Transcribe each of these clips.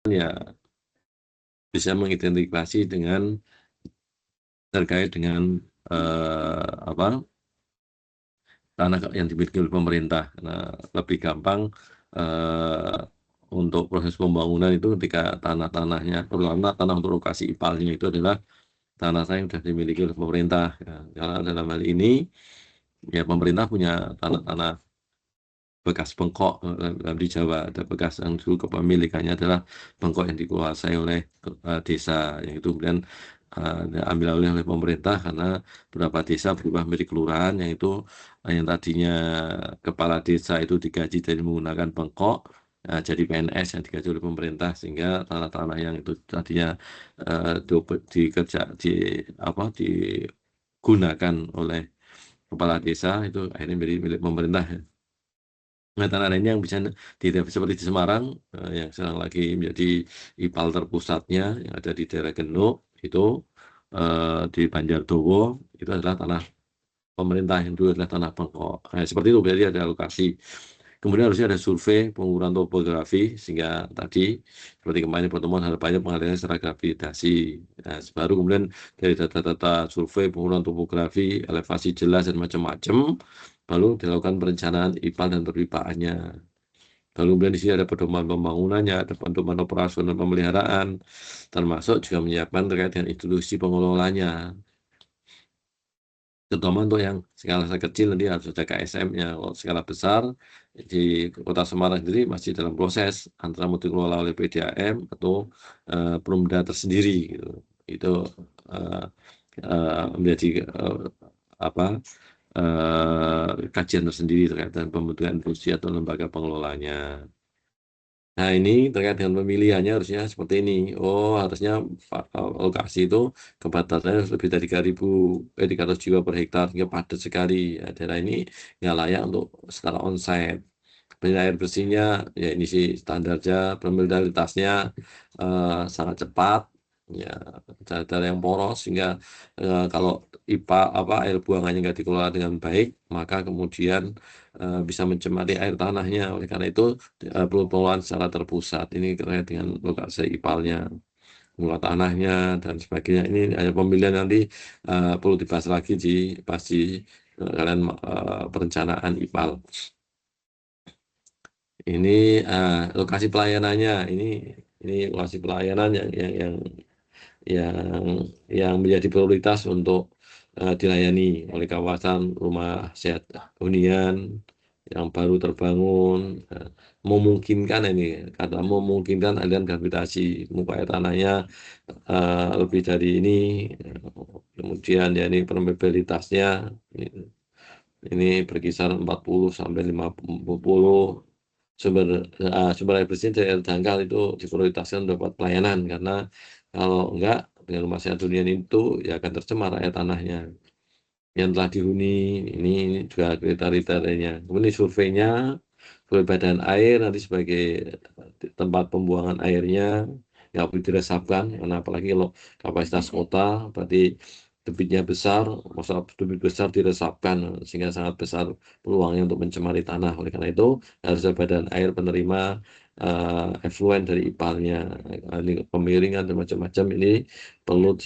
ya bisa mengidentifikasi dengan terkait dengan apa tanah yang dimiliki oleh pemerintah. Nah, lebih gampang untuk proses pembangunan itu ketika tanah-tanahnya, terutama tanah untuk lokasi IPAL-nya itu adalah tanah yang sudah dimiliki oleh pemerintah. Ya, karena dalam hal ini ya pemerintah punya tanah-tanah bekas bengkok di Jawa, ada bekas yang dulu kepemilikannya adalah bengkok yang dikuasai oleh desa, yang itu kemudian diambil oleh pemerintah karena beberapa desa berubah menjadi kelurahan, yang itu yang tadinya kepala desa itu digaji dari menggunakan bengkok jadi PNS yang digaji oleh pemerintah, sehingga tanah-tanah yang itu tadinya digunakan oleh kepala desa itu akhirnya menjadi milik pemerintah. Nah, tanah lainnya yang bisa seperti di Semarang yang sekarang lagi menjadi IPAL terpusatnya yang ada di daerah Genuk itu di Banjardowo itu adalah tanah pemerintah, yang dulu adalah tanah bengkok. Nah, seperti itu berarti ada alokasi. Kemudian harusnya ada survei pengukuran topografi, sehingga tadi seperti kemarin pertemuan harapannya pengalihan secara gravitasi. Nah, baru kemudian dari data-data survei pengukuran topografi, elevasi jelas dan macam-macam, lalu dilakukan perencanaan IPAL dan perpipaannya. Lalu kemudian di sini ada pedoman pembangunannya, ada pedoman operasional pemeliharaan, termasuk juga menyiapkan terkait dengan institusi pengelolanya. Terutama untuk yang skala kecil nanti harus ada KSM-nya. Kalau skala besar di Kota Semarang sendiri masih dalam proses antara mau dikelola oleh PDAM atau Perumda tersendiri gitu. Itu menjadi apa kajian tersendiri terkait dengan pembentukan institusi atau lembaga pengelolanya. Nah, ini terkait dengan pemilihannya harusnya seperti ini. Oh, harusnya lokasi itu kepadatannya lebih dari 300 jiwa per hektar, hingga padat sekali. Ya, daerah ini nggak layak untuk skala onsite. Penyediaan air bersihnya, ya ini sih standarnya, permeabilitasnya sangat cepat, ya daerah yang poros, sehingga kalau air buangannya nggak dikelola dengan baik, maka kemudian bisa mencemari air tanahnya. Oleh karena itu perlu pengelolaan secara terpusat. Ini terkait dengan lokasi IPAL-nya, pengelola tanahnya dan sebagainya. Ini hanya pemilihan nanti perlu dibahas lagi di pasti kalian perencanaan IPAL. Ini lokasi pelayanannya. Ini lokasi pelayanan yang yang menjadi prioritas untuk dilayani oleh kawasan rumah sehat hunian yang baru terbangun, memungkinkan ini karena memungkinkan aliran gravitasi muka air tanahnya lebih dari ini, kemudian ya ini permeabilitasnya ini berkisar 40 sampai 50. Sumber air bersih dari air dangkal itu diprioritaskan dapat pelayanan, karena kalau enggak dengan rumah sehat hunian itu ya akan tercemar air tanahnya yang telah dihuni. Ini juga kriterianya. Kemudian surveinya, survei badan air nanti sebagai tempat pembuangan airnya nggak boleh diresapkan, karena apalagi kalau kapasitas kota berarti debitnya besar, masa debit besar diresapkan sehingga sangat besar peluangnya untuk mencemari tanah. Oleh karena itu harus ada badan air penerima efluen dari IPAL-nya. Ini pemiringan dan macam-macam ini perlu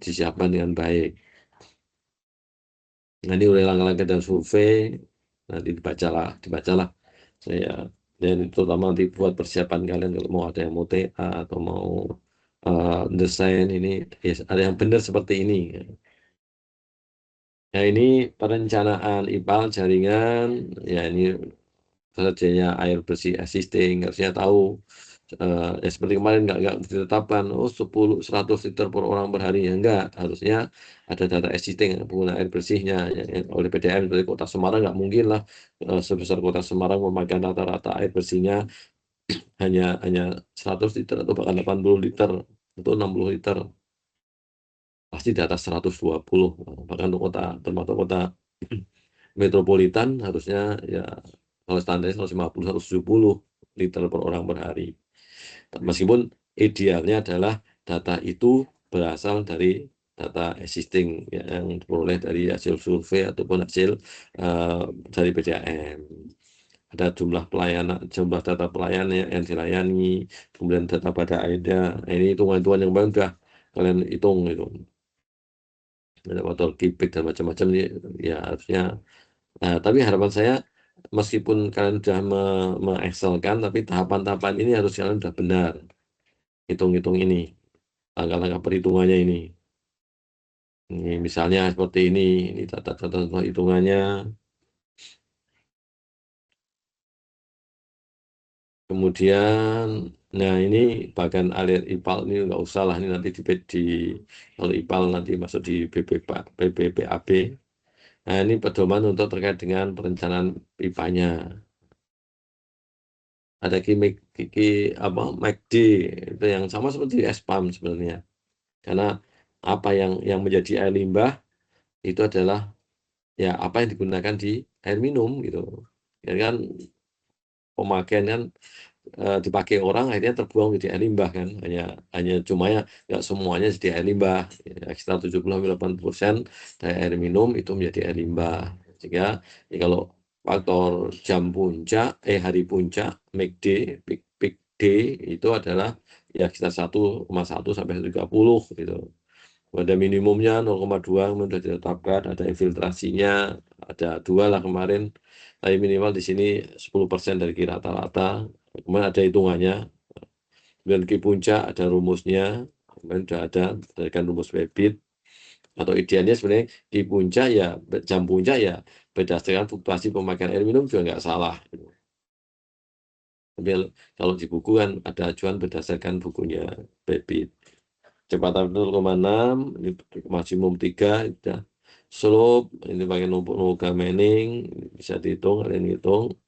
disiapkan dengan baik. Nah, ini udah langkah-langkah dan survei, nanti dibacalah saya, dan terutama nanti buat persiapan kalian kalau mau ada yang mau TA atau mau desain ini, ya, ada yang benar seperti ini. Nah, ini perencanaan IPAL jaringan, ya ini terjadinya air bersih existing, harusnya tahu ya seperti kemarin nggak ditetapkan 100 liter per orang per hari, ya enggak, harusnya ada data existing pengguna air bersihnya yang oleh PDAM. Dari Kota Semarang nggak mungkin lah sebesar Kota Semarang memakai rata-rata air bersihnya hanya 100 liter atau bahkan 80 liter atau 60 liter, pasti di atas 120. Bahkan untuk kota, termasuk kota metropolitan, harusnya ya kalau standarnya 150 170 liter per orang per hari. Meskipun idealnya adalah data itu berasal dari data existing yang diperoleh dari hasil survei ataupun hasil dari PDAM. ada jumlah data pelayan yang dilayani, kemudian data pada AIDA. Nah, ini hitungan-hitungan yang paling udah kalian hitung itu. Ada faktor kipik dan macam-macam ya harusnya. Nah, tapi harapan saya meskipun kalian sudah mengexcelkan, tapi tahapan-tahapan ini harus kalian sudah benar. Hitung-hitung ini, langkah-langkah perhitungannya ini. Ini misalnya seperti ini contoh hitungannya. Kemudian, nah ini bagian alir IPAL ini nggak usah lah, ini nanti kalau IPAL nanti masuk di BPPAB. Nah ini pedoman untuk terkait dengan perencanaan IPA-nya. Ada MACD itu yang sama seperti SPAM sebenarnya. Karena apa yang menjadi air limbah itu adalah ya apa yang digunakan di air minum gitu. Ya kan pemakaian kan dipakai orang akhirnya terbuang menjadi air limbah kan, hanya cuma ya nggak semuanya jadi air limbah ya, sekitar 70-80% dari air minum itu menjadi air limbah. Sehingga ya kalau faktor hari puncak MACD peak D itu adalah ya sekitar 1,1 sampai 1,30 gitu. Ada minimumnya 0,2 kemudian sudah ditetapkan, ada infiltrasinya, ada 2 lah kemarin, tapi minimal di sini 10% dari rata-rata. Kemudian ada hitungannya, kemudian Ki puncak ada rumusnya, kemudian sudah ada berdasarkan rumus Webbit, atau idealnya sebenarnya Ki puncak ya, jam puncak ya berdasarkan fluktuasi pemakaian air minum juga nggak salah. Tapi kalau di buku kan ada acuan berdasarkan bukunya Webbit. Kecepatan 0,6, ini maksimum 3, sudah. Slope, ini pakai numpuk Manning, bisa dihitung, kalian hitung.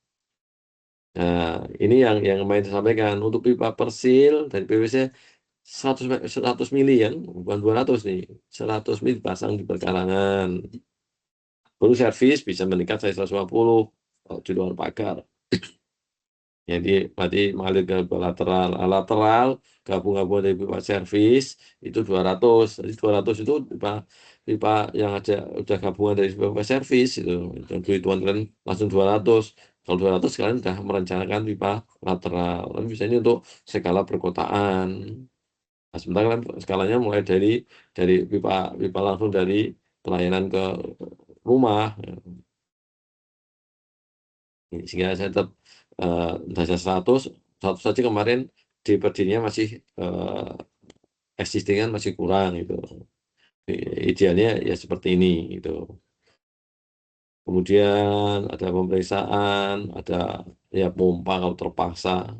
Nah, ini yang kemarin disampaikan untuk pipa persil dari PwC 100 mili yang bukan 200 nih, 100 mili dipasang di perkarangan. Baru servis bisa meningkat sampai 150 kalau di luar pagar. Jadi berarti mengalir ke lateral gabung-gabung dari pipa servis itu 200. Jadi 200 itu pipa yang udah gabungan dari pipa servis itu. Dan hitungan kalian langsung 200. Kalau 200 kalian sudah merencanakan pipa lateral. Tapi misalnya untuk skala perkotaan. Nah, sebentar kan skalanya mulai dari pipa langsung dari pelayanan ke rumah. Sehingga saya tetap dasar 100 saja kemarin di berdirinya masih existing masih kurang gitu. Idealnya ya seperti ini gitu. Kemudian ada pemeriksaan, ada ya pompa kalau terpaksa.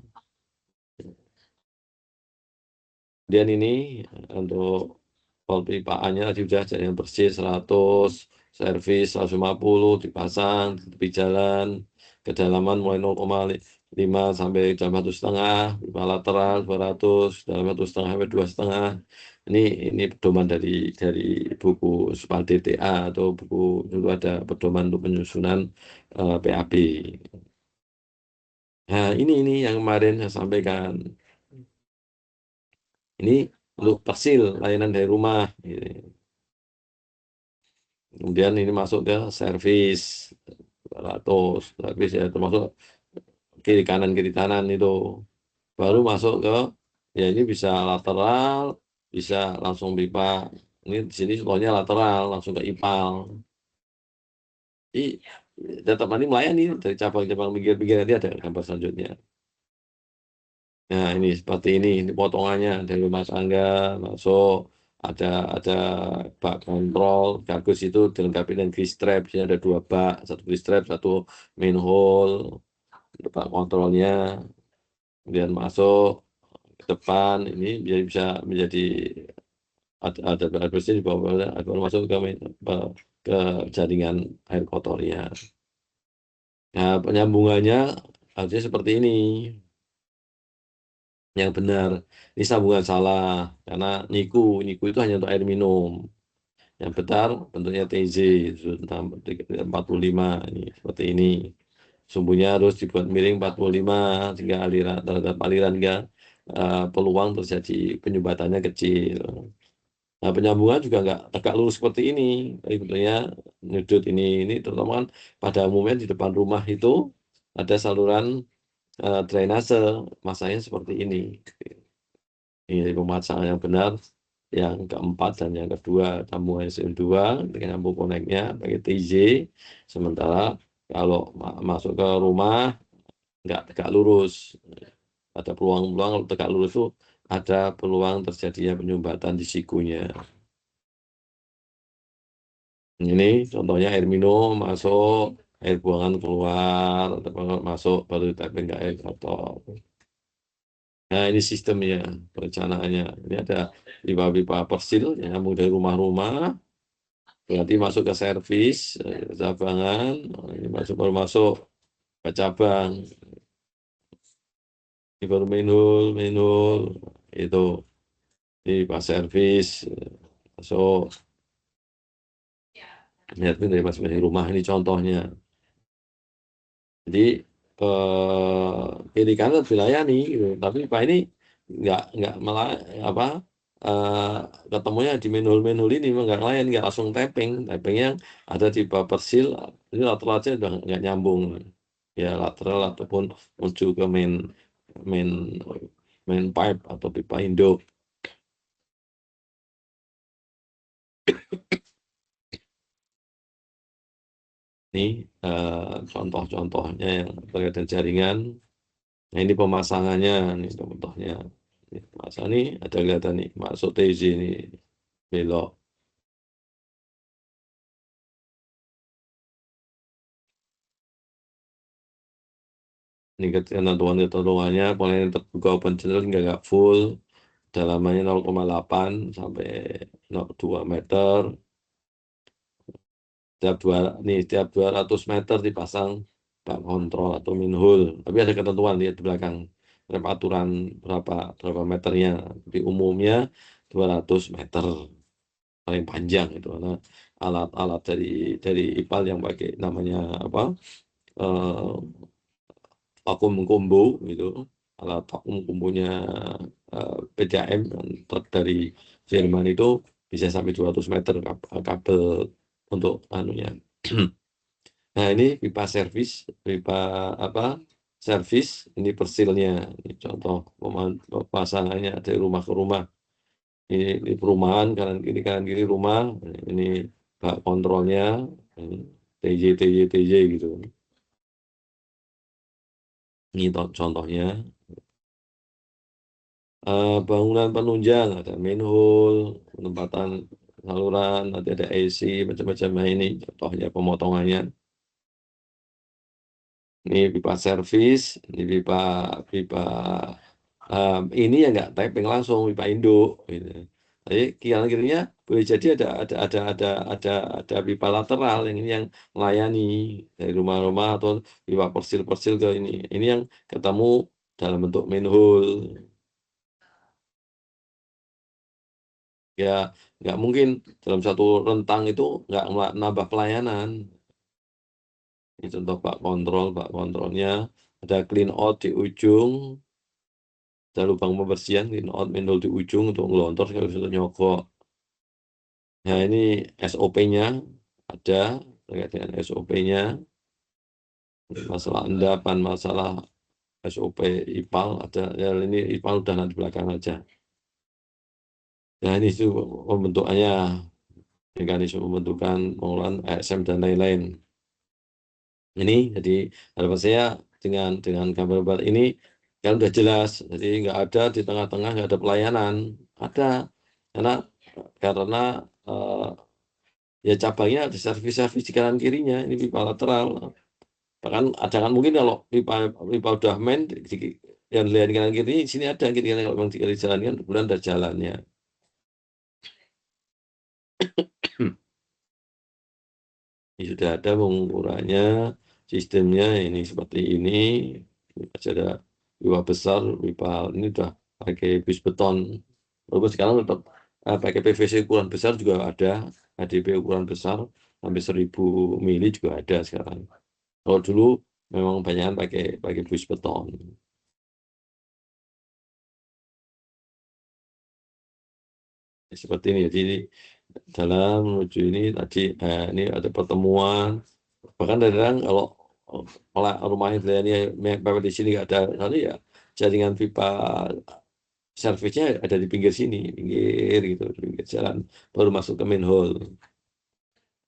Kemudian ini untuk pipaannya sudah jaringan bersih 100, servis 150, dipasang di tepi jalan, kedalaman mulai 0,5 sampai jam 1,5, pipa lateral 200, dalam 1,5 sampai 2,5. Ini pedoman dari buku SPAL DTA atau buku itu ada pedoman untuk penyusunan PAB. Nah, ini yang kemarin saya sampaikan. Ini untuk persil layanan dari rumah. Kemudian ini masuk ke servis 200, servis ya termasuk kiri kanan itu. Baru masuk ke ya ini bisa lateral, bisa langsung pipa. Ini di sini contohnya lateral langsung ke IPAL. Jadi data ini melayani dari cabang-cabang pinggir-pinggir, nanti ada gambar selanjutnya. Nah, ini seperti ini potongannya dari rumah tangga masuk, ada bak kontrol, bagus itu dilengkapi dengan grease trap. Sini ada 2 bak, 1 grease trap, 1 manhole, bak kontrolnya. Kemudian masuk ke depan, ini bisa menjadi ada bagusnya di bawah, agar masuk ke jaringan air kotornya. Nah, penyambungannya harusnya seperti ini. Yang benar, ini sambungan salah karena niku itu hanya untuk air minum. Yang benar bentuknya TZ 45 ini seperti ini. Sumbunya harus dibuat miring 45 sehingga terhadap aliran hingga peluang terjadi penyumbatannya kecil. Nah, penyambungan juga agak lurus seperti ini. Tapi bentuknya nyudut ini terutama kan pada umumnya di depan rumah itu ada saluran, drainase, masanya seperti ini. Ini pemasangan yang benar, yang keempat dan yang kedua sambungan SIM2 dengan nyambung koneknya pakai TJ, sementara kalau masuk ke rumah nggak tegak lurus. Ada peluang-peluang kalau tegak lurus itu ada peluang terjadinya penyumbatan di sikunya. Ini contohnya air minum masuk, air buangan keluar, atau masuk baru tapping ke air kotor. Nah, ini sistemnya, perencanaannya. Ini ada pipa-pipa persil yang nyambung dari rumah-rumah, berarti masuk ke servis, cabangan, ini masuk baru masuk ke cabang, ini baru manhole, itu ini pipa servis, masuk. Lihat ini dari masing-masing rumah, ini contohnya. Jadi kiri kanan dilayani gitu. Tapi Pak ini nggak malah apa ketemunya di manhole ini nggak layan, nggak langsung tapping yang ada di Persil ini lateralnya udah nggak nyambung ya, lateral ataupun menuju ke main main pipe atau pipa induk. Ini contoh-contohnya yang terkait dengan jaringan. Nah, ini pemasangannya, ini contohnya. Ini pasang nih, ada kelihatan nih, masuk TJ ini, belok. Ini ketentuannya, polanya terbuka open channel hingga nggak full, dalamannya 0,8 sampai 2 meter. Setiap 200 meter dipasang bak kontrol atau manhole. Tapi ada ketentuan lihat di belakang, aturan berapa meternya. Tapi umumnya 200 meter. Paling panjang itu karena alat-alat dari IPAL yang pakai namanya apa vakum combo gitu, alat vakum kombonya PDAM yang truk dari Jerman itu bisa sampai 200 meter kabel untuk anunya. Nah, ini pipa servis, pipa apa servis, ini persilnya, ini contoh pemasangannya dari rumah ke rumah. Ini perumahan kanan kiri rumah, ini bak kontrolnya, ini TJ gitu. Ini contohnya. Bangunan penunjang ada manhole, penempatan saluran, nanti ada AC macam-macam. Nah, ini contohnya pemotongannya. Ini pipa servis, ini pipa pipa ini ya nggak tapping langsung pipa induk gitu. Jadi kanan kirinya boleh jadi ada pipa lateral yang ini yang melayani dari rumah-rumah atau pipa persil-persil ke ini. Ini yang ketemu dalam bentuk manhole. Ya nggak mungkin dalam satu rentang itu nggak nambah pelayanan. Ini contoh bak kontrolnya ada clean out di ujung. Ada lubang pembersihan clean out manhole di ujung untuk ngelontor kalau sudah nyogok. Nah, ini SOP-nya ada terkait dengan SOP-nya, masalah endapan, masalah SOP IPAL ada. Ya, ini IPAL udah nanti belakang aja. Nah, ini itu pembentukannya, mekanisme pembentukan pengolahan ASM dan lain-lain. Ini jadi harapan saya dengan gambar ini kan udah jelas. Jadi nggak ada di tengah-tengah, nggak ada pelayanan. Ada karena ya cabangnya ada servis-servis di kanan kirinya, ini pipa lateral. Bahkan ada kan mungkin kalau pipa udah main yang lihat kanan kiri sini ada kiri kalau memang di jalan kan kemudian ada jalannya. Ini sudah ada pengukurannya, sistemnya ini seperti ini. Masih ada pipa besar, pipa ini udah pakai bus beton. Walaupun sekarang tetap pakai PVC ukuran besar juga ada, HDP ukuran besar sampai 1000 mili juga ada sekarang. Kalau dulu memang banyak pakai bus beton. Seperti ini. Jadi dalam menuju ini tadi ini ada pertemuan. Bahkan kadang kalau rumahnya dilayani mepet di sini nggak ada lalu ya jaringan pipa servisnya ada di pinggir sini, pinggir gitu, di pinggir jalan baru masuk ke manhole.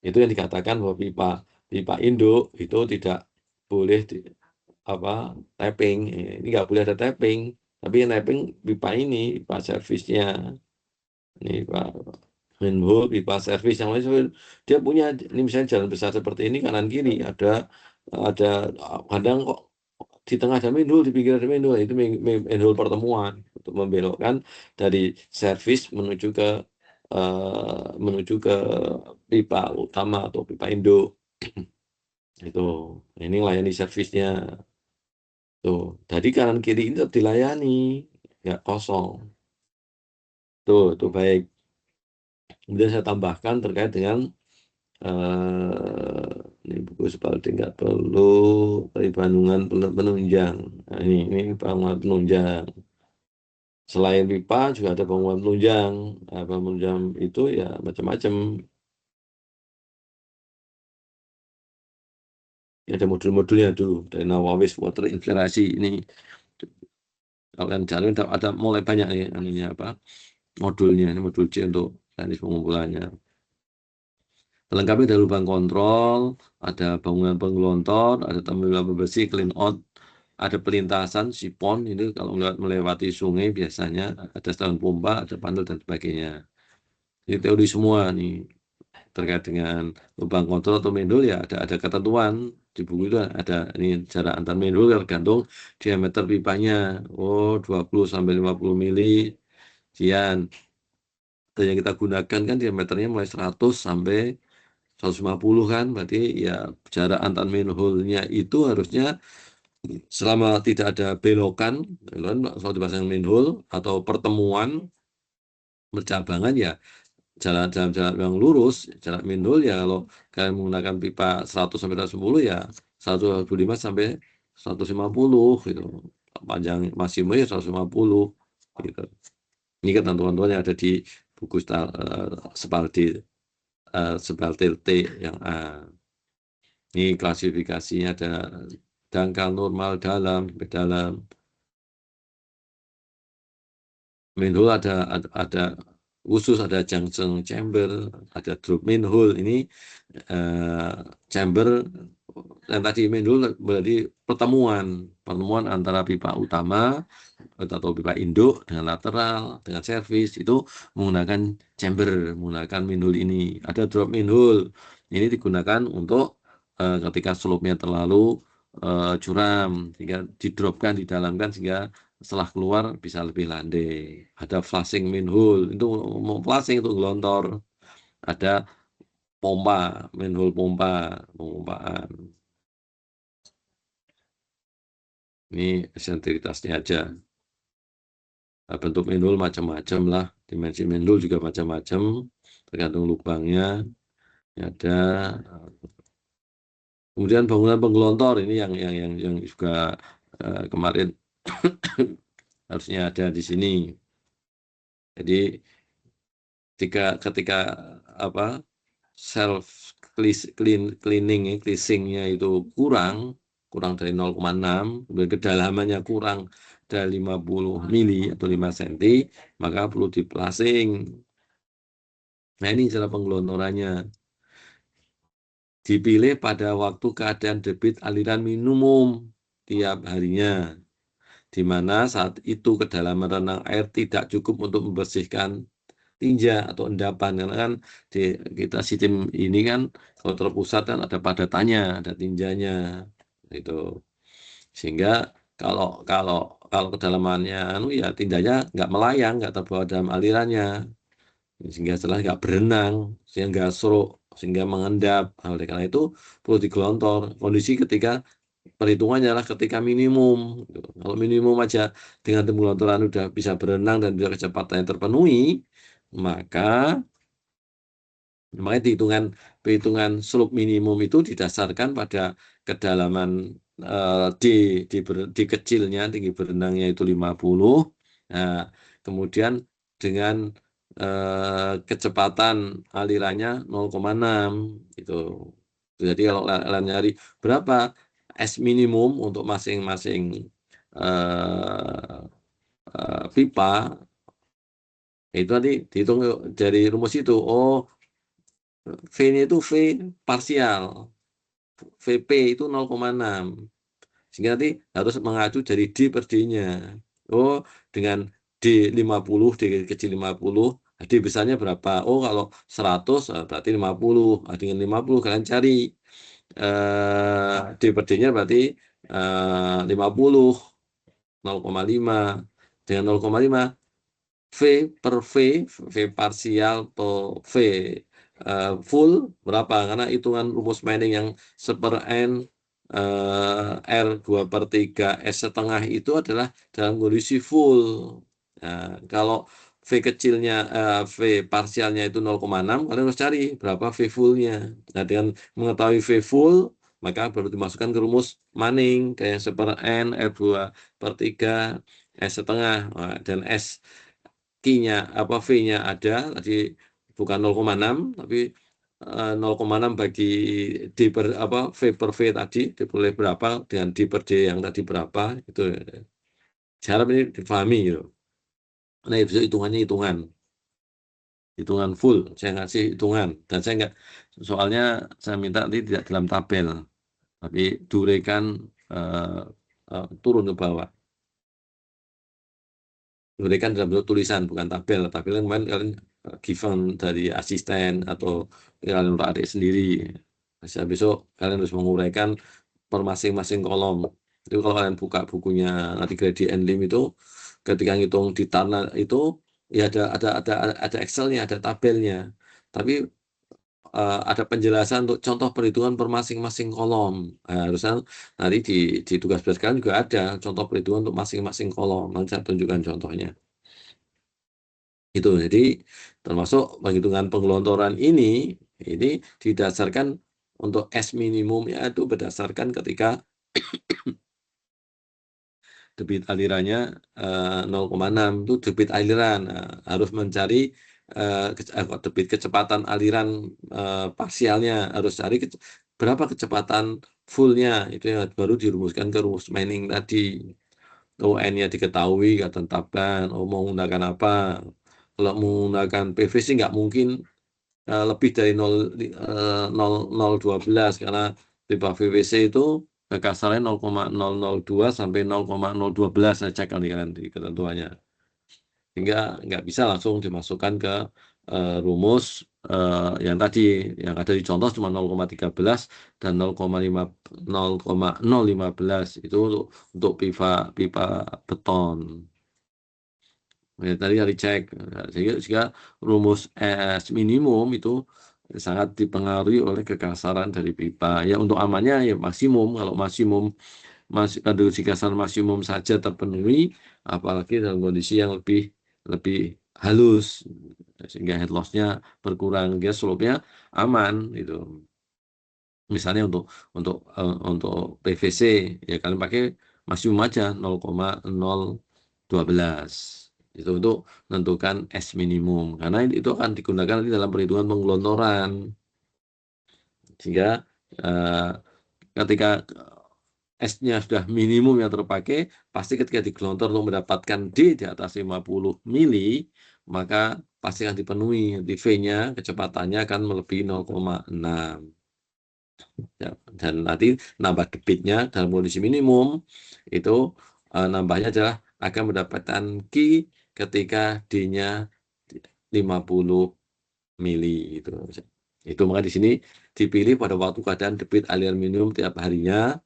Itu yang dikatakan bahwa pipa pipa induk itu tidak boleh tapping. Ini nggak boleh ada tapping, tapi yang tapping pipa ini, pipa servisnya. Ini manhole, pipa servis yang lain dia punya. Ini misalnya jalan besar seperti ini kanan kiri ada kadang kok di tengah ada manhole, di pinggir ada manhole. Itu manhole pertemuan untuk membelokkan dari servis menuju ke pipa utama atau pipa induk. Itu ini layani servisnya tuh. Jadi kanan kiri ini tetap dilayani, nggak kosong. Tuh baik. Kemudian saya tambahkan terkait dengan ini buku Spalding nggak perlu bandungan penunjang. Nah, ini bangunan penunjang. Selain pipa juga ada bangunan penunjang. Nah, bangunan penunjang itu ya macam-macam. Ada modul-modulnya dulu dari Nawawi water inspirasi ini. Kalau yang cari ada mulai banyak nih ininya modulnya. Ini modul C untuk teknis pengumpulannya. Lengkapnya ada lubang kontrol, ada bangunan penggelontor, ada tempat pembersih, clean out, ada pelintasan sipon. Ini kalau melewati sungai biasanya ada stasiun pompa, ada panel dan sebagainya. Ini teori semua nih terkait dengan lubang kontrol atau manhole ya ada ketentuan di buku itu ada ini jarak antar manhole tergantung diameter pipanya. 20 sampai 50 mili sekian. Dan yang kita gunakan kan diameternya mulai 100 sampai 150 kan, berarti ya jarak antar manhole-nya itu harusnya selama tidak ada belokan, kalau dipasang manhole atau pertemuan bercabangan ya jalan yang lurus, jarak manhole ya kalau kalian menggunakan pipa 100 sampai 110 ya 125 sampai 150 gitu. Panjang maksimum ya 150 gitu. Ini kan teman-teman yang ada di buku Spalding T yang A. Ini klasifikasinya ada dangkal normal dalam, manhole ada khusus, ada junction chamber, ada drop manhole. Ini chamber yang tadi manhole berarti pertemuan antara pipa utama atau pipa induk dengan lateral dengan servis itu menggunakan chamber, menggunakan manhole ini. Ada drop manhole. Ini digunakan untuk ketika slope-nya terlalu curam sehingga didropkan, didalamkan sehingga setelah keluar bisa lebih landai. Ada flushing manhole, itu mau flushing itu gelontor. Ada pompa, manhole pemompaan. Ini esentrikitasnya aja. Nah, bentuk manhole macam-macam lah, dimensi manhole juga macam-macam, tergantung lubangnya. Ada kemudian bangunan penggelontor ini yang juga kemarin harusnya ada di sini. Jadi ketika self cleansingnya itu kurang dari 0,6, kemudian kedalamannya kurang dari 50 mili atau 5 cm, maka perlu diplasing. Nah, ini cara penggelontorannya. Dipilih pada waktu keadaan debit aliran minimum tiap harinya, di mana saat itu kedalaman renang air tidak cukup untuk membersihkan tinja atau endapan. Karena kan kita sistem ini kan kalau terpusat kan ada padatannya, ada tinjanya itu. Sehingga kalau kedalamannya ya tinjanya nggak melayang, nggak terbawa dalam alirannya, sehingga setelah nggak berenang, sehingga nggak surut, sehingga mengendap. Oleh karena itu perlu digelontor. Kondisi ketika perhitungannya adalah ketika minimum. Kalau minimum aja dengan gelontoran udah bisa berenang dan bisa kecepatannya terpenuhi, maka makanya perhitungan slope minimum itu didasarkan pada kedalaman di kecilnya, tinggi berenangnya itu 50. Nah, kemudian dengan kecepatan alirannya 0,6 gitu. Jadi kalau kalian nyari berapa S minimum untuk masing-masing pipa, itu nanti dihitung dari rumus itu. Oh, V-nya itu V parsial, VP itu 0,6. Sehingga nanti harus mengacu dari D per D-nya. Oh, dengan D50, D kecil 50, D besarnya berapa? Oh, kalau 100 berarti 50. Dengan 50 kalian cari D per D-nya berarti 50, 0,5. Dengan 0,5 V per V parsial atau V full berapa? Karena hitungan rumus Manning yang 1/n R 2/3 S setengah itu adalah dalam kondisi full. Nah, kalau V kecilnya, V parsialnya itu 0,6, kalian harus cari berapa V fullnya. Nah, dengan mengetahui V full, maka baru dimasukkan ke rumus Manning, kayak 1/n R 2/3 S setengah. Nah, dan S Q-nya V-nya ada tadi bukan 0,6 tapi 0,6 bagi D per V per V tadi diperoleh berapa dengan D per D yang tadi berapa itu. Saya harap ini dipahami gitu. Nah, itu hitungannya hitungan full. Saya ngasih hitungan dan saya enggak, soalnya saya minta nanti tidak dalam tabel tapi durekan turun ke bawah. Diberikan dalam bentuk tulisan, bukan tabel. Tabel yang kemarin kalian given dari asisten atau kalian adik sendiri. Bisa besok kalian harus menguraikan per masing-masing kolom. Itu kalau kalian buka bukunya nanti gradient lim itu, ketika ngitung di tanah itu ya ada Excelnya, ada tabelnya. Tapi ada penjelasan untuk contoh perhitungan per masing-masing kolom. Harusnya nanti di tugas belajar juga ada contoh perhitungan untuk masing-masing kolom. Nanti saya tunjukkan contohnya. Itu jadi termasuk penghitungan penggelontoran ini didasarkan untuk S minimum itu berdasarkan ketika debit alirannya 0,6 itu debit aliran. Harus mencari debit kecepatan aliran parsialnya, harus cari berapa kecepatan fullnya, itu yang baru dirumuskan ke rumus Manning tadi. N-nya diketahui, ketentuan, mau menggunakan apa. Kalau menggunakan PVC nggak mungkin lebih dari 0,0012 karena pipa PVC itu kasarnya 0,002 sampai 0,012 saya cek kali kan di ketentuannya. Sehingga nggak bisa langsung dimasukkan ke rumus yang tadi yang ada di contoh cuma 0,13 dan 0,015 itu untuk pipa beton. Ya, tadi dicek sehingga rumus S minimum itu sangat dipengaruhi oleh kekasaran dari pipa. Ya untuk amannya ya maksimum, kalau maksimum kondisi kasar maksimum saja terpenuhi, apalagi dalam kondisi yang lebih halus sehingga head loss-nya berkurang, dia slope-nya aman itu. Misalnya untuk PVC ya kalian pakai maksimum aja 0,012 itu untuk menentukan S minimum, karena itu akan digunakan nanti dalam perhitungan penggelontoran. Sehingga ketika S-nya sudah minimum yang terpakai, pasti ketika digelontor untuk mendapatkan D di atas 50 mili, maka pasti akan dipenuhi. Di V-nya kecepatannya akan melebihi 0,6. Ya, dan nanti nambah debitnya dalam kondisi minimum, itu nambahnya adalah akan mendapatkan Q ketika D-nya 50 mili. Itu maka di sini dipilih pada waktu keadaan debit aliran minimum tiap harinya,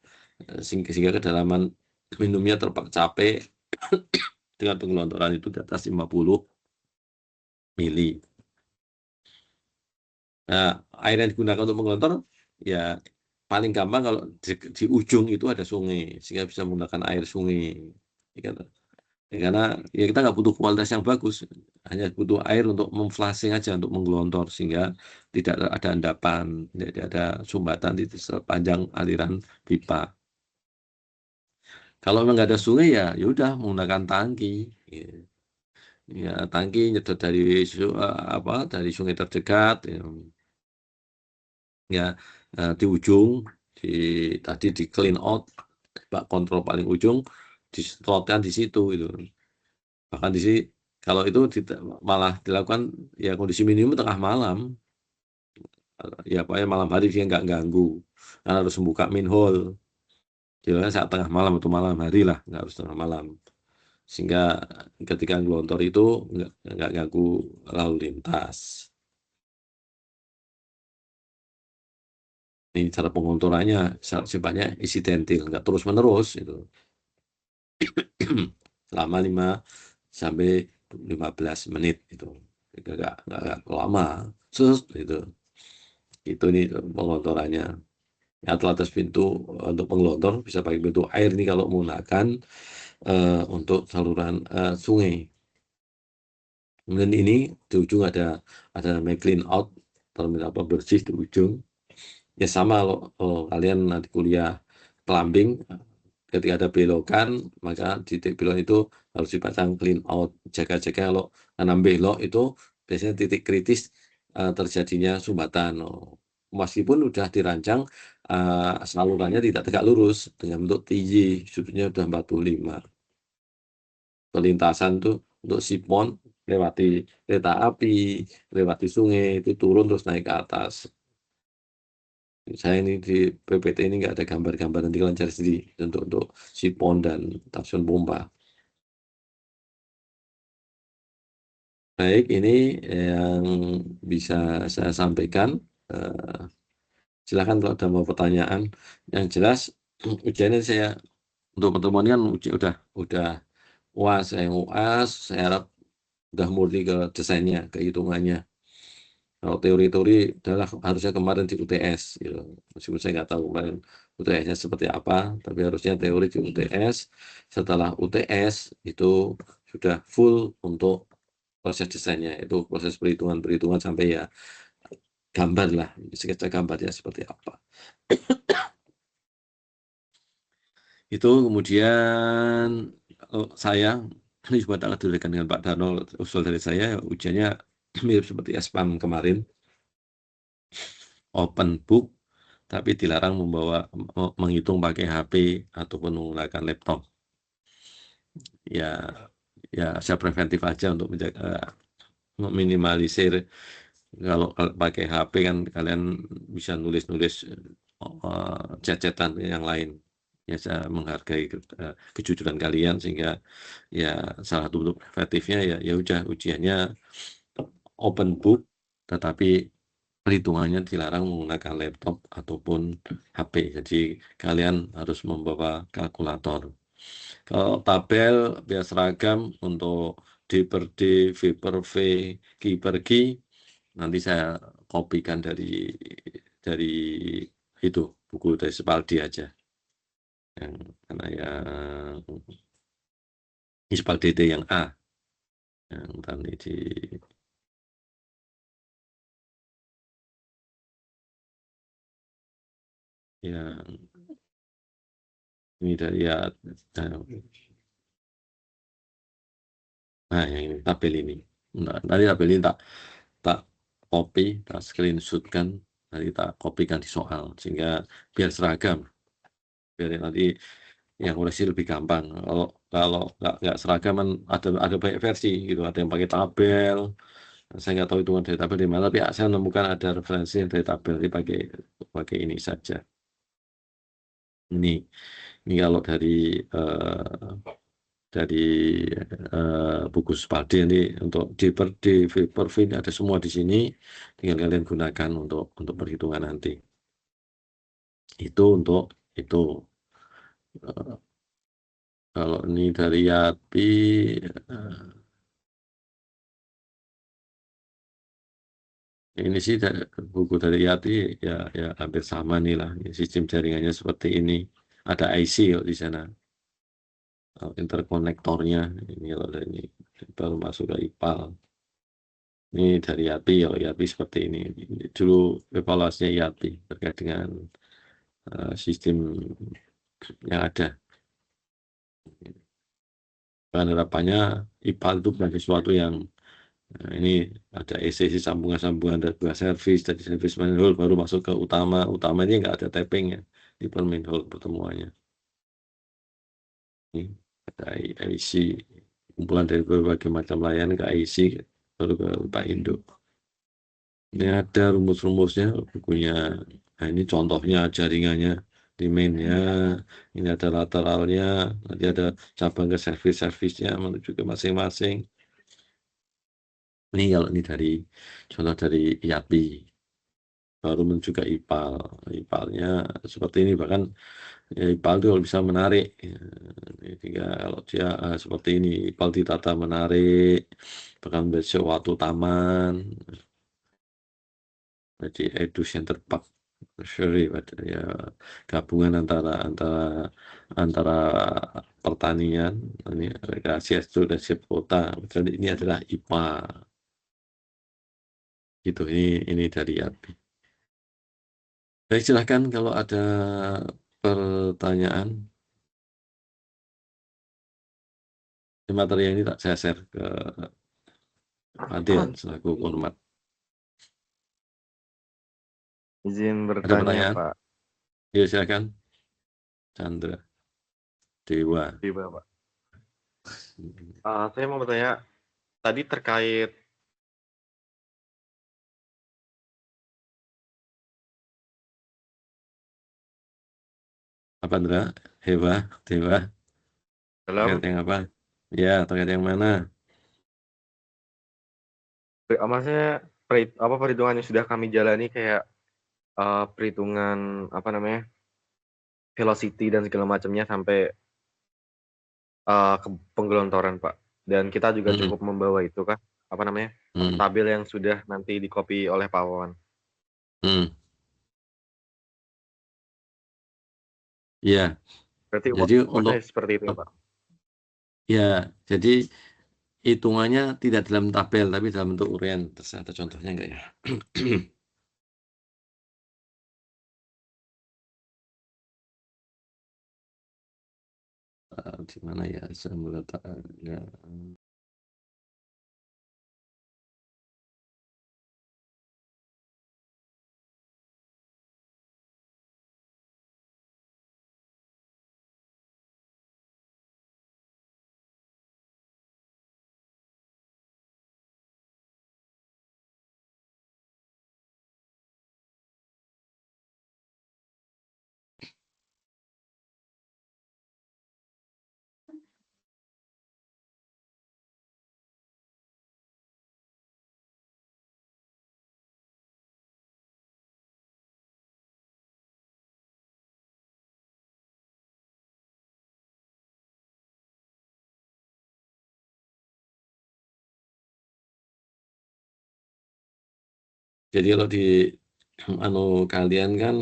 sehingga kedalaman minumnya tercapai dengan penggelontoran itu di atas 50 mili. Nah, air yang digunakan untuk menggelontor ya paling gampang kalau di ujung itu ada sungai, sehingga bisa menggunakan air sungai. Karena ya kita nggak butuh kualitas yang bagus, hanya butuh air untuk memflushing aja, untuk menggelontor, sehingga tidak ada endapan, tidak ada sumbatan di sepanjang aliran pipa. Kalau memang nggak ada sungai ya udah menggunakan tangki. Ya, tangki nyedot dari dari sungai terdekat ya, di ujung. tadi di clean out, bak kontrol paling ujung disemprotkan di situ gitu. Bahkan di sini kalau itu malah dilakukan ya kondisi minimum tengah malam. Ya pokoknya malam hari dia nggak ganggu. Karena harus membuka manhole. Jelas saat tengah malam atau malam hari lah, nggak harus tengah malam. Sehingga ketika gelontor itu nggak ganggu lalu lintas. Ini cara pengontorannya sifatnya insidental, nggak terus menerus itu. Selama 5 sampai 15 menit itu. Nggak lama. Itu. Itu nih pengontorannya. Atau atas pintu untuk pengelontor bisa pakai pintu air nih kalau menggunakan untuk saluran sungai. Kemudian ini di ujung ada namanya clean out, terminal pembersih di ujung. Ya sama kalau kalian nanti kuliah plumbing, ketika ada belokan, maka di titik belok itu harus dipasang clean out. Jaga-jaga kalau tanam belok itu biasanya titik kritis terjadinya sumbatan. Meskipun sudah dirancang salurannya tidak tegak lurus dengan bentuk tinggi, sudutnya sudah 45. Perlintasan tuh untuk sipon lewati kereta api, lewati sungai, itu turun terus naik ke atas. Saya ini di PPT ini nggak ada gambar-gambar, nanti kalian cari sendiri untuk sipon dan stasiun pompa. Baik, ini yang bisa saya sampaikan. Silakan kalau ada mau pertanyaan. Yang jelas ujiannya saya untuk pertemuan kan udah UAS, saya harap udah murni ke desainnya, ke hitungannya. Kalau teori-teori adalah harusnya kemarin di UTS, gitu. Meskipun saya nggak tahu kemarin UTS-nya seperti apa, tapi harusnya teori di UTS. Setelah UTS itu sudah full untuk proses desainnya, itu proses perhitungan sampai ya gambar lah, sketsa gambarnya seperti apa. Itu kemudian saya ini juga tak kedudukan dengan Pak Darno, usul dari saya ujiannya mirip seperti SPAM kemarin, open book, tapi dilarang menghitung pakai HP ataupun menggunakan laptop. Ya, saya preventif aja untuk meminimalisir. Kalau pakai HP kan kalian bisa nulis-nulis chat-chatan yang lain. Ya, saya menghargai kejujuran kalian, sehingga ya salah satu bentuk preventifnya ya udah ujiannya open book, tetapi perhitungannya dilarang menggunakan laptop ataupun HP. Jadi kalian harus membawa kalkulator. Kalau tabel biar seragam untuk D per D, V per V, Q per Q, nanti saya kopikan dari itu buku dari Spaldi aja. Karena yang Spaldi yang A, yang tadi di yang ini dari ya. Nah, yang ini tabel ini. Nah, nanti tabel ini tak copy, tak screenshotkan, nanti tak kopikan di soal, sehingga biar seragam, biar nanti yang koreksi lebih gampang. Kalau nggak seragam kan ada banyak versi gitu, ada yang pakai tabel. Saya nggak tahu hitungan dari tabel di mana, tapi saya menemukan ada referensi dari tabel, jadi pakai ini saja. Ini kalau dari buku Spaldi, ini untuk D per D, V per V, ini ada semua di sini, tinggal kalian gunakan untuk perhitungan nanti. Itu untuk itu. Kalau ini dari Yati, ini sih buku dari Yati ya hampir sama nih lah. Sistem jaringannya seperti ini. Ada IC di sana. Interkonektornya ini kalau dari ini baru masuk ke IPAL. Ini dari Yati, kalau Yati seperti ini. Dulu evaluasinya Yati terkait dengan sistem yang ada. Dan harapannya IPAL itu bukan sesuatu yang ini ada ECC, sambungan-sambungan dari servis, dari servis manual baru masuk ke utama ini nggak ada tapping ya. di Permenhol pertemuannya. Ini ada IC, kumpulan dari berbagai macam layanan ke IC, baru ke Pak Indo. Ini ada rumus-rumusnya, bukunya. Nah, ini contohnya jaringannya, di mainnya, ini ada lateralnya, nanti ada cabang ke servis-servisnya menuju ke masing-masing. Ini kalau ini dari contoh dari IAPI, baru menuju ke IPAL. IPALnya seperti ini, bahkan ya, IPAL itu kalau bisa menarik. Ya, ini tinggal kalau dia seperti ini, IPAL ditata menarik, bahkan besok waktu taman. Jadi Edu Center Park, sorry, ya gabungan antara antara pertanian, ini rekreasi eksklusif kota. Jadi ini adalah IPA. Gitu, ini dari API. Baik, silahkan kalau ada pertanyaan. Materi yang ini tak saya share ke Adil selaku hormat. Izin Ada bertanya, pertanyaan? Pak. Ya, silakan. Chandra Dewa. Tiba, Pak. Saya mau bertanya tadi terkait Apa, Andra? Dewa. dalam Terkait yang apa? Ya, terkait yang mana? maksudnya perhitungan yang sudah kami jalani kayak perhitungan apa namanya velocity dan segala macamnya sampai ke penggelontoran, Pak. Dan kita juga Hmm, cukup membawa itu kah apa namanya hmm, tabel yang sudah nanti di-copy oleh Pak Wawan. hmm. Ya, Berarti jadi untuk maksudnya seperti itu ya, Pak. ya, jadi hitungannya tidak dalam tabel tapi dalam bentuk uraian. Terus ada contohnya enggak ya? Di mana ya saya meletakkannya? Jadi kalau di kalian kan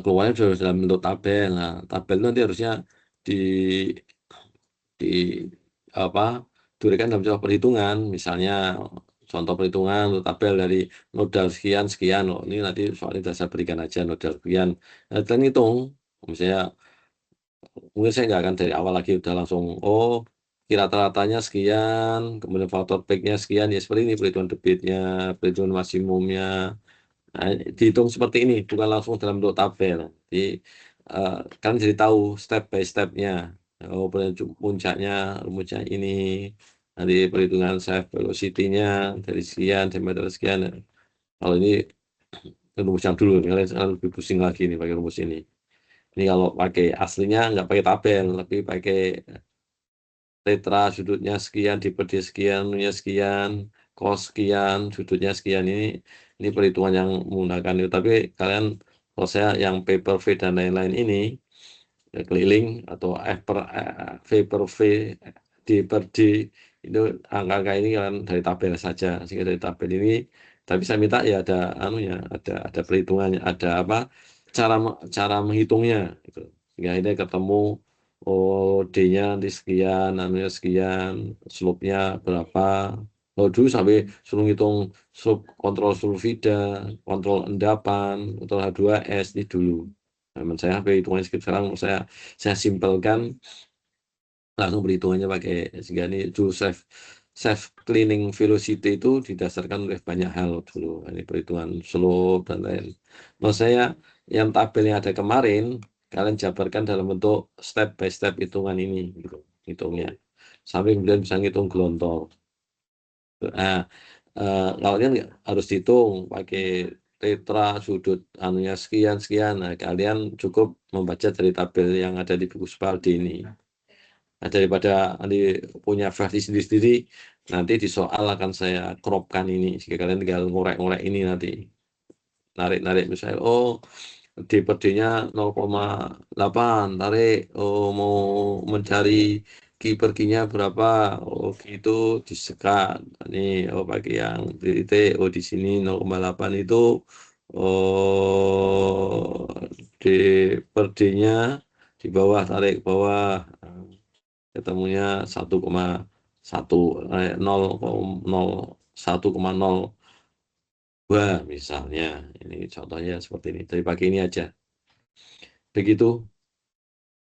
keluarnya sudah dalam bentuk tabel. Nah, tabel itu nanti harusnya di di apa diberikan dalam contoh perhitungan, misalnya contoh perhitungan untuk tabel dari nodal sekian sekian loh. Ini nanti soalnya sudah saya berikan aja nodal sekian. Nah, kalian hitung, misalnya mungkin saya nggak akan dari awal lagi udah langsung kira rata-ratanya sekian, kemudian faktor P-nya sekian, ya seperti ini perhitungan debitnya, perhitungan maksimumnya. Nah, dihitung seperti ini, bukan langsung dalam bentuk tabel. Jadi kalian jadi tahu step by step-nya. Puncaknya, rumusnya ini, nanti perhitungan shaft velocity-nya dari sekian sampai dari sekian. Kalau ini rumus yang dulu, kalian lebih pusing lagi nih pakai rumus ini. Ini kalau pakai aslinya nggak pakai tabel, tapi pakai tetra, sudutnya sekian, diper sekian, nya sekian, cos sekian, sudutnya sekian. Ini perhitungan yang menggunakan itu. Tapi kalian kalau saya yang paper V dan lain-lain ini keliling atau F per V per V, D per D, itu angka-angka ini kalian dari tabel saja. Sehingga dari tabel ini, tapi saya minta ya ada ada perhitungannya, ada apa cara cara menghitungnya gitu. Sehingga ini ketemu D-nya nanti sekian, namanya sekian, slope-nya berapa. Kalau dulu sampai suruh ngitung slope kontrol sulfida, kontrol endapan, kontrol H2S ini dulu. Nah, saya HP hitungannya sekarang saya simpelkan langsung perhitungannya pakai sehingga ini Joseph self cleaning velocity itu didasarkan oleh banyak hal dulu. Ini perhitungan slope dan lain. Menurut saya yang tabel yang ada kemarin kalian jabarkan dalam bentuk step by step hitungan ini gitu. Hitungnya. Sampai kemudian bisa ngitung gelontor. Nah, kalau kan harus dihitung pakai tetra sudut anunya sekian sekian. Nah, kalian cukup membaca dari tabel yang ada di buku Spaldi ini. Nah, daripada nanti punya versi sendiri-sendiri, nanti di soal akan saya cropkan ini, sehingga kalian tinggal ngorek-ngorek ini nanti. Narik-narik misalnya, oh D per D-nya 0,8, tarik, oh mau mencari Q per Q-nya berapa, oh gitu disekat. Ini, oh pakai yang titik, oh di sini 0,8 itu, oh D per D-nya di bawah, tarik ke bawah. Ketemunya 1,1 1,02 misalnya. Ini contohnya seperti ini. Dari pagi ini aja. Begitu,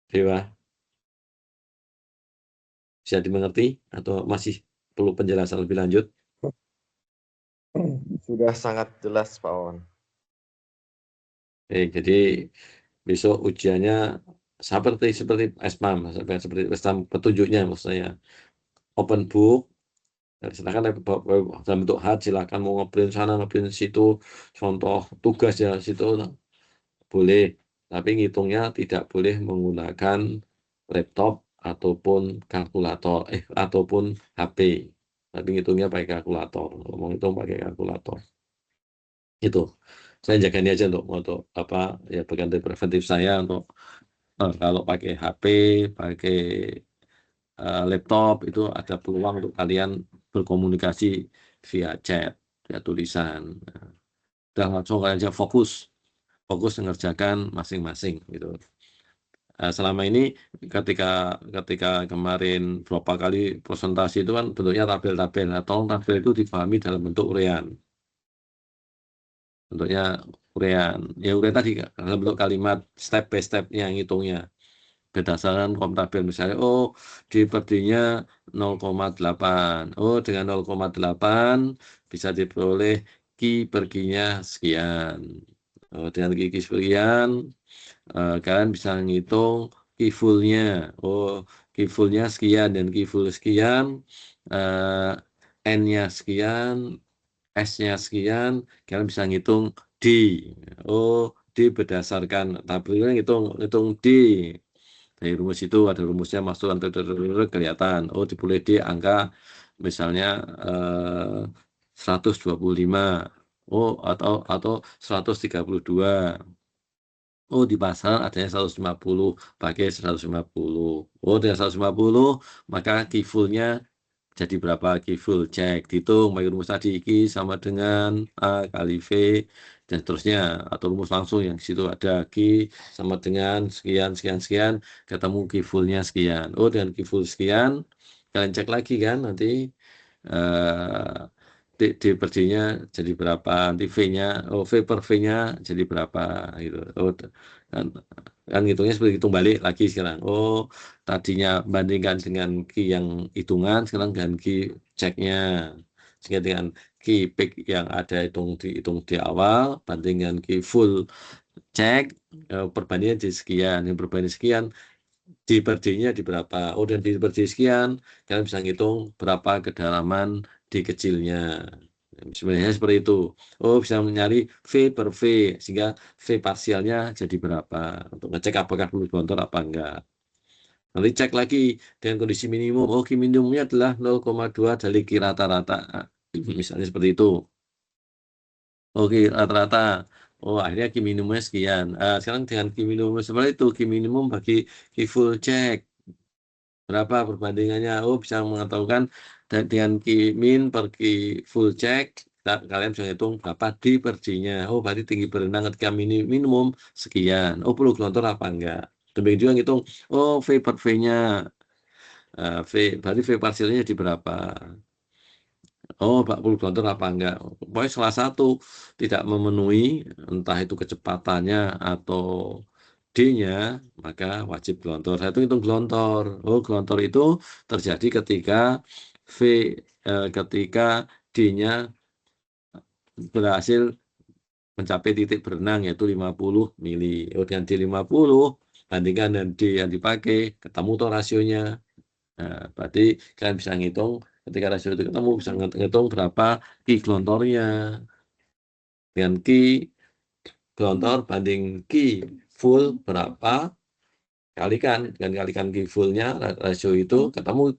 Dewa. Bisa dimengerti atau masih perlu penjelasan lebih lanjut? Sudah sangat jelas, Pak Wawan. Jadi besok ujiannya seperti SMAM, seperti SMAM petunjuknya maksud saya. Open book, silakan dalam bentuk hard, silakan mau ngeprint sana, ngeprint situ, contoh tugas ya situ boleh, tapi ngitungnya tidak boleh menggunakan laptop ataupun kalkulator, ataupun HP. Tapi ngitungnya pakai kalkulator. Ngomong itu pakai kalkulator. Itu. Saya jaga ini aja untuk apa ya, bagian dari preventif saya untuk kalau pakai HP, pakai laptop itu ada peluang untuk kalian berkomunikasi via chat, via tulisan. Udah langsung kalian aja fokus mengerjakan masing-masing gitu. Selama ini ketika kemarin berapa kali presentasi itu kan bentuknya tabel-tabel. Nah, tolong tabel itu dipahami dalam bentuk urean. Bentuknya urean. Ya urean tadi dalam bentuk kalimat step by step-nya ngitungnya. Berdasarkan tabel misalnya, oh di per D-nya 0,8. Oh dengan 0,8 bisa diperoleh Q per Q-nya sekian. Oh, dengan Q sekian kalian bisa ngitung key-full-nya. Oh, key-full-nya sekian dan key-full sekian, N-nya sekian, S-nya sekian, kalian bisa ngitung D. Oh, D berdasarkan tabelnya ngitung D. Dari rumus itu ada rumusnya, masukkan kelihatan. Oh, dipulih D angka misalnya 125. Oh, atau 132. Oh, di pasar adanya 150, pakai 150. Oh, dengan 150, maka key full-nya jadi berapa? Key full cek, dihitung pakai rumus tadi, Q sama dengan A kali V, dan seterusnya. Atau rumus langsung yang di situ ada Q sama dengan sekian, sekian, sekian, ketemu key full-nya sekian. Oh, dengan key full sekian, kalian cek lagi kan nanti D per D-nya jadi berapa, nanti V-nya, V per V-nya jadi berapa gitu. Oh, kan hitungnya seperti hitung balik lagi sekarang. Oh, tadinya bandingkan dengan key yang hitungan, sekarang dengan key ceknya. Sehingga dengan key pick yang ada dihitung di awal, bandingkan key full cek, perbandingan jadi sekian. Yang perbandingan sekian, di per D-nya di berapa. Oh, dan di per D sekian, kalian bisa ngitung berapa kedalaman D kecilnya. Sebenarnya seperti itu. Oh, bisa mencari V per V, sehingga V parsialnya jadi berapa. Untuk ngecek apakah perlu gelontor apa enggak. Nanti cek lagi dengan kondisi minimum. Oh, Q minimumnya adalah 0,2 dari Q rata-rata. Misalnya seperti itu. Oke, rata-rata. Oh, akhirnya Q minimumnya sekian. Sekarang dengan Q minimum seperti itu, Q minimum bagi Q full cek. Berapa perbandingannya? Oh, bisa mengetahukan dengan Q min per Q full check, kalian bisa hitung berapa D per D-nya. Oh, berarti tinggi berenang ketika minimum sekian. Oh, perlu gelontor apa enggak? Demikian juga ngitung, oh V per V-nya. Berarti V parsialnya di berapa? Oh, Pak perlu gelontor apa enggak? Pokoknya salah satu tidak memenuhi, entah itu kecepatannya atau D-nya, maka wajib gelontor. Saya hitung gelontor. Oh, gelontor itu terjadi ketika V ketika D-nya berhasil mencapai titik berenang yaitu 50 mili. Dengan D50 bandingkan dengan D yang dipakai, ketemu tuh rasionya. Nah, berarti kalian bisa ngitung ketika rasio itu ketemu, bisa ngitung berapa Ki gelontornya. Dengan Ki gelontor banding Ki full berapa, kalikan. Dengan kalikan Ki fullnya, rasio itu ketemu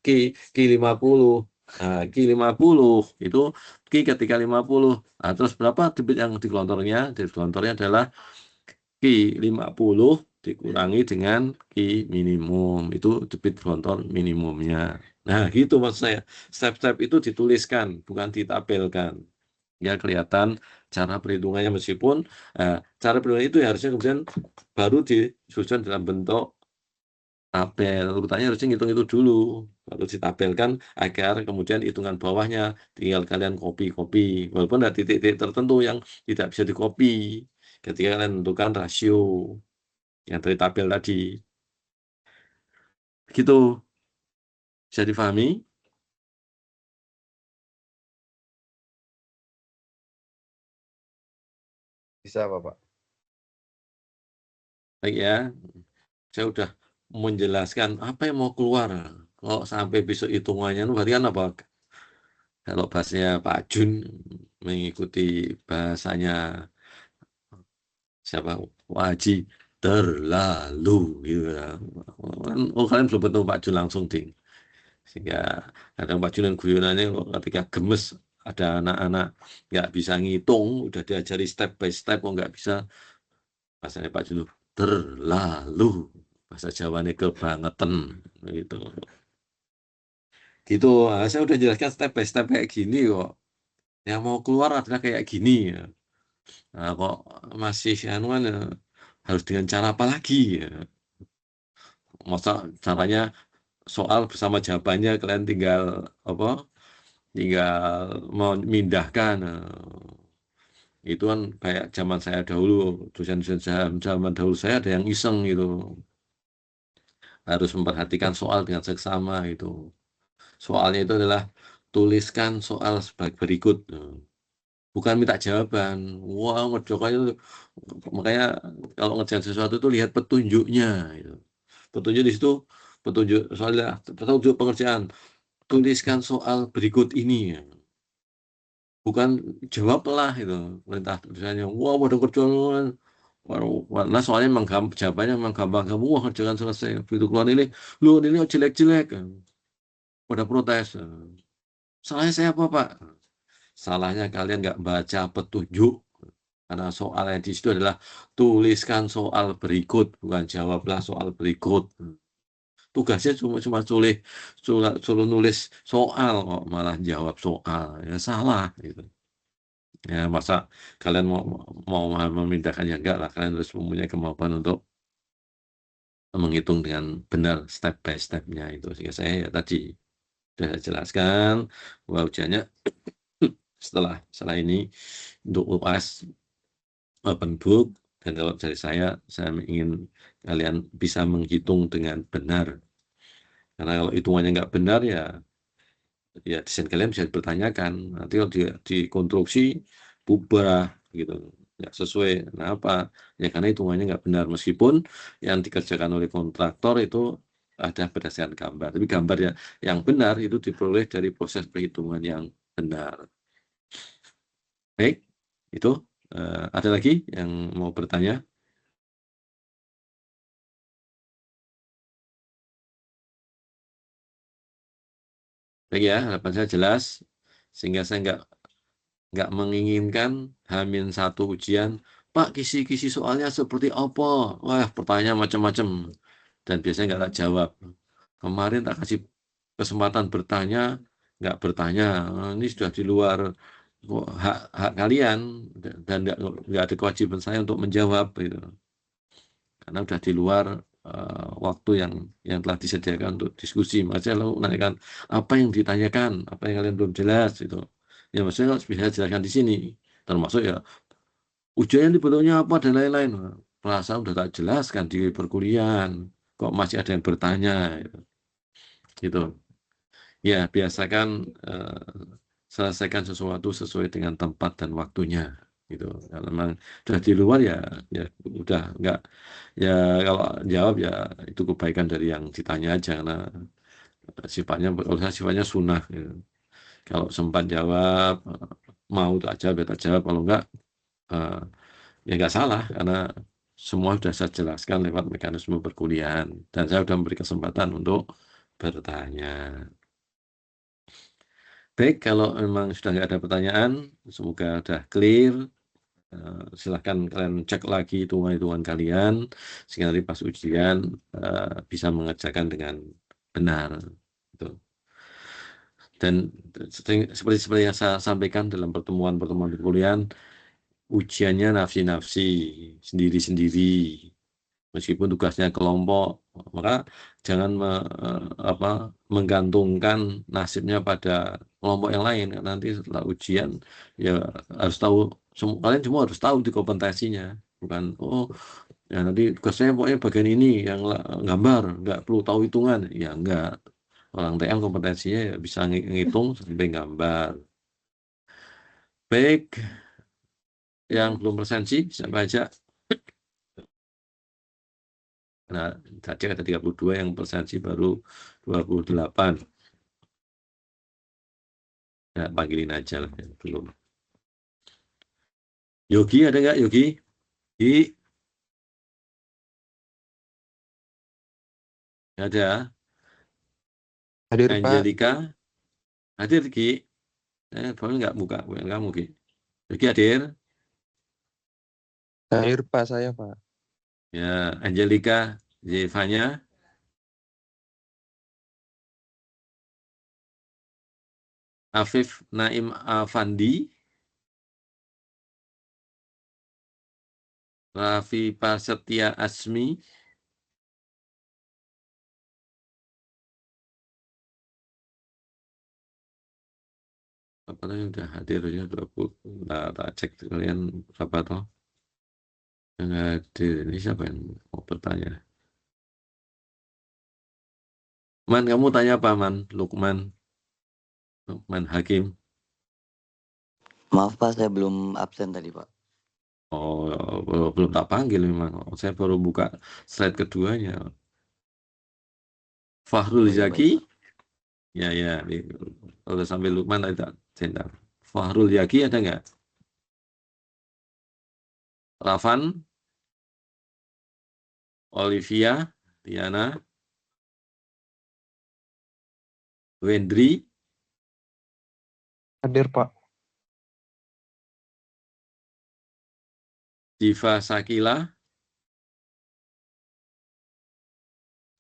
Ki 50. Nah, Ki 50 itu Ki ketika 50. Nah, terus berapa debit yang di gelontornya? Di gelontornya adalah Ki 50 dikurangi dengan Ki minimum. Itu debit gelontor minimumnya. Nah, gitu maksud saya. Step-step itu dituliskan, bukan ditabelkan. Ya, kelihatan cara perhitungannya, meskipun cara perhitungan itu harusnya kemudian baru disusun dalam bentuk tabel. Urutannya harusnya ngitung itu dulu, baru ditabelkan agar kemudian hitungan bawahnya tinggal kalian copy. Walaupun ada titik-titik tertentu yang tidak bisa di-copy ketika kalian menentukan rasio yang dari tabel tadi. Gitu. Bisa difahami? Bisa, Bapak. Baik ya. Saya udah menjelaskan apa yang mau keluar. Kalau sampai besok hitungannya, berarti kan apa? Kalau bahasanya Pak Jun mengikuti bahasanya siapa? Waji terlalu gitu ya. Oh, kalian belum bertemu Pak Jun langsung, ding. Sehingga kadang Pak Jun dan guyonannya ketika gemes ada anak-anak nggak bisa ngitung, udah diajari step by step kok nggak bisa. Bahasanya Pak Jun terlalu, bahasa Jawanya kebangetan gitu. Gitu. Nah, saya udah jelaskan step by step kayak gini kok. Yang mau keluar adalah kayak gini ya. Nah, kok masih anuan ya, harus dengan cara apa lagi ya? Masa caranya soal bersama jawabannya kalian tinggal apa? Tinggal memindahkan. Itu kan kayak zaman saya dahulu, dosen-dosen zaman dahulu saya ada yang iseng gitu. Harus memperhatikan soal dengan seksama itu. Soalnya itu adalah tuliskan soal sebagai berikut. Bukan minta jawaban. Wah, ngerjakannya itu. Makanya kalau ngerjain sesuatu itu lihat petunjuknya. Gitu. Petunjuk di situ, petunjuk soalnya, petunjuk pengerjaan. Tuliskan soal berikut ini. Bukan jawablah itu. Perintah misalnya, wah, waduh kerjaan. Warna soalnya memang jawabannya memang gampang. Kamu wah kerjaan selesai. Begitu keluar ini jelek-jelek. Pada protes. Salahnya saya apa, Pak? Salahnya kalian nggak baca petunjuk. Karena soal yang di situ adalah tuliskan soal berikut, bukan jawablah soal berikut. Tugasnya cuma suruh nulis soal kok malah jawab soal. Ya salah gitu. Ya masa kalian mau memindahkan, ya enggak lah, kalian harus mempunyai kemampuan untuk menghitung dengan benar step by step-nya itu. Sehingga saya ya tadi sudah saya jelaskan bahwa ujiannya setelah ini untuk UAS open book, dan kalau dari saya ingin kalian bisa menghitung dengan benar. Karena kalau hitungannya nggak benar ya desain kalian bisa dipertanyakan. Nanti kalau dikonstruksi bubar gitu, nggak sesuai. Kenapa? Ya karena hitungannya nggak benar. Meskipun yang dikerjakan oleh kontraktor itu ada berdasarkan gambar. Tapi gambar yang benar itu diperoleh dari proses perhitungan yang benar. Baik, itu ada lagi yang mau bertanya? Baik ya, harapan saya jelas, sehingga saya nggak menginginkan H-1 ujian, Pak, kisi-kisi soalnya seperti apa? Wah, pertanyaan macam-macam. Dan biasanya nggak tak jawab. Kemarin tak kasih kesempatan bertanya, nggak bertanya. Ini sudah di luar hak kalian, dan nggak ada kewajiban saya untuk menjawab. Gitu. Karena sudah di luar waktu yang telah disediakan untuk diskusi. Maksudnya lalu menanyakan apa yang ditanyakan, apa yang kalian belum jelas itu. Ya maksudnya harus bisa jelaskan di sini. Termasuk ya ujian dibentuknya apa dan lain-lain. Perasaan udah tak jelaskan di perkuliahan. Kok masih ada yang bertanya gitu. Gitu. Ya, biasakan selesaikan sesuatu sesuai dengan tempat dan waktunya gitu. Kalau memang sudah di luar ya udah enggak, ya kalau jawab ya itu kebaikan dari yang ditanya aja, karena kalau saya sifatnya sunnah gitu. Kalau sempat jawab, mau tak jawab ya tak jawab, kalau enggak ya enggak salah, karena semua sudah saya jelaskan lewat mekanisme perkuliahan dan saya sudah memberi kesempatan untuk bertanya. Baik, kalau memang sudah nggak ada pertanyaan, semoga sudah clear. Silahkan kalian cek lagi hitungan-hitungan kalian, sehingga nanti pas ujian bisa mengerjakan dengan benar. Gitu. Dan seperti yang saya sampaikan dalam pertemuan-pertemuan perkuliahan, ujiannya nafsi-nafsi, sendiri-sendiri. Meskipun tugasnya kelompok, maka jangan menggantungkan nasibnya pada kelompok yang lain. Nanti setelah ujian ya harus tahu, kalian semua harus tahu di kompetensinya. Bukan, ya nanti tugasnya pokoknya bagian ini yang gambar, nggak perlu tahu hitungan. Ya enggak. Orang TM kompetensinya ya bisa ngitung sampai gambar. Baik, yang belum presensi siapa aja? Nah, tadi ada 32, yang presensi baru 28. Ya, panggilin aja lah yang belum. Yogi ada nggak, Yogi? Ada. Hadir, Pak. Angelika hadir, Ki. Boleh nggak buka kamu, Ki? Yogi hadir. Hadir, Pak, saya, Pak. Ya, Angelika Zevanya. Afif Naim Afandi. Raffi Prasetya Asmi. Apa tadi udah hadir ya 20. Tak cek kalian berapa toh yang hadir. Ini siapa yang mau bertanya? Man, kamu tanya apa, Man? Lukman Hakim. Maaf Pak, saya belum absen tadi Pak. Belum tak panggil memang. Saya baru buka slide keduanya. Fahrul Zaki. Ya, kalau sampai Lukman ada cendal. Fahrul Zaki ada nggak? Rafan, Olivia, Tiana, Wendri, Hadir, Pak. Diva Sakila,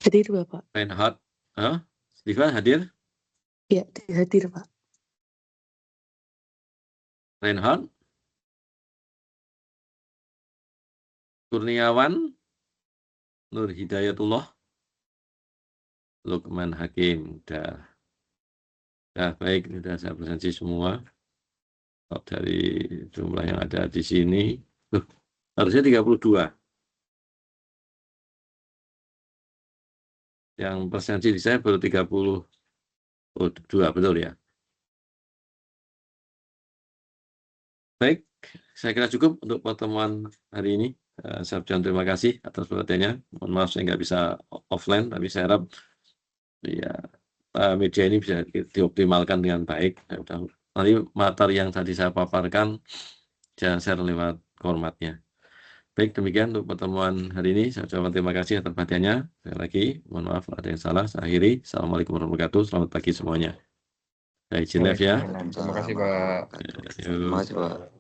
Hadir Bapak. Reinhard. Diva hadir? Ya, hadir Pak. Reinhard, Kurniawan, Nur Hidayatullah, Lukman Hakim. Udah baik, sudah saya presentasi semua. Dari jumlah yang ada di sini, harusnya 32. Yang presensi di saya baru 32, betul ya? Baik, saya kira cukup untuk pertemuan hari ini. Saya ucapkan terima kasih atas perhatiannya. Mohon maaf saya nggak bisa offline, tapi saya harap ya media ini bisa dioptimalkan dengan baik. Nanti materi yang tadi saya paparkan, saya share lewat formatnya. Baik, demikian untuk pertemuan hari ini. Saya ucapkan terima kasih atas perhatiannya. Sekali lagi, mohon maaf ada yang salah. Saya akhiri. Assalamualaikum warahmatullahi wabarakatuh. Selamat pagi semuanya. Saya izin live ya. Terima kasih, Pak. Terima kasih Pak.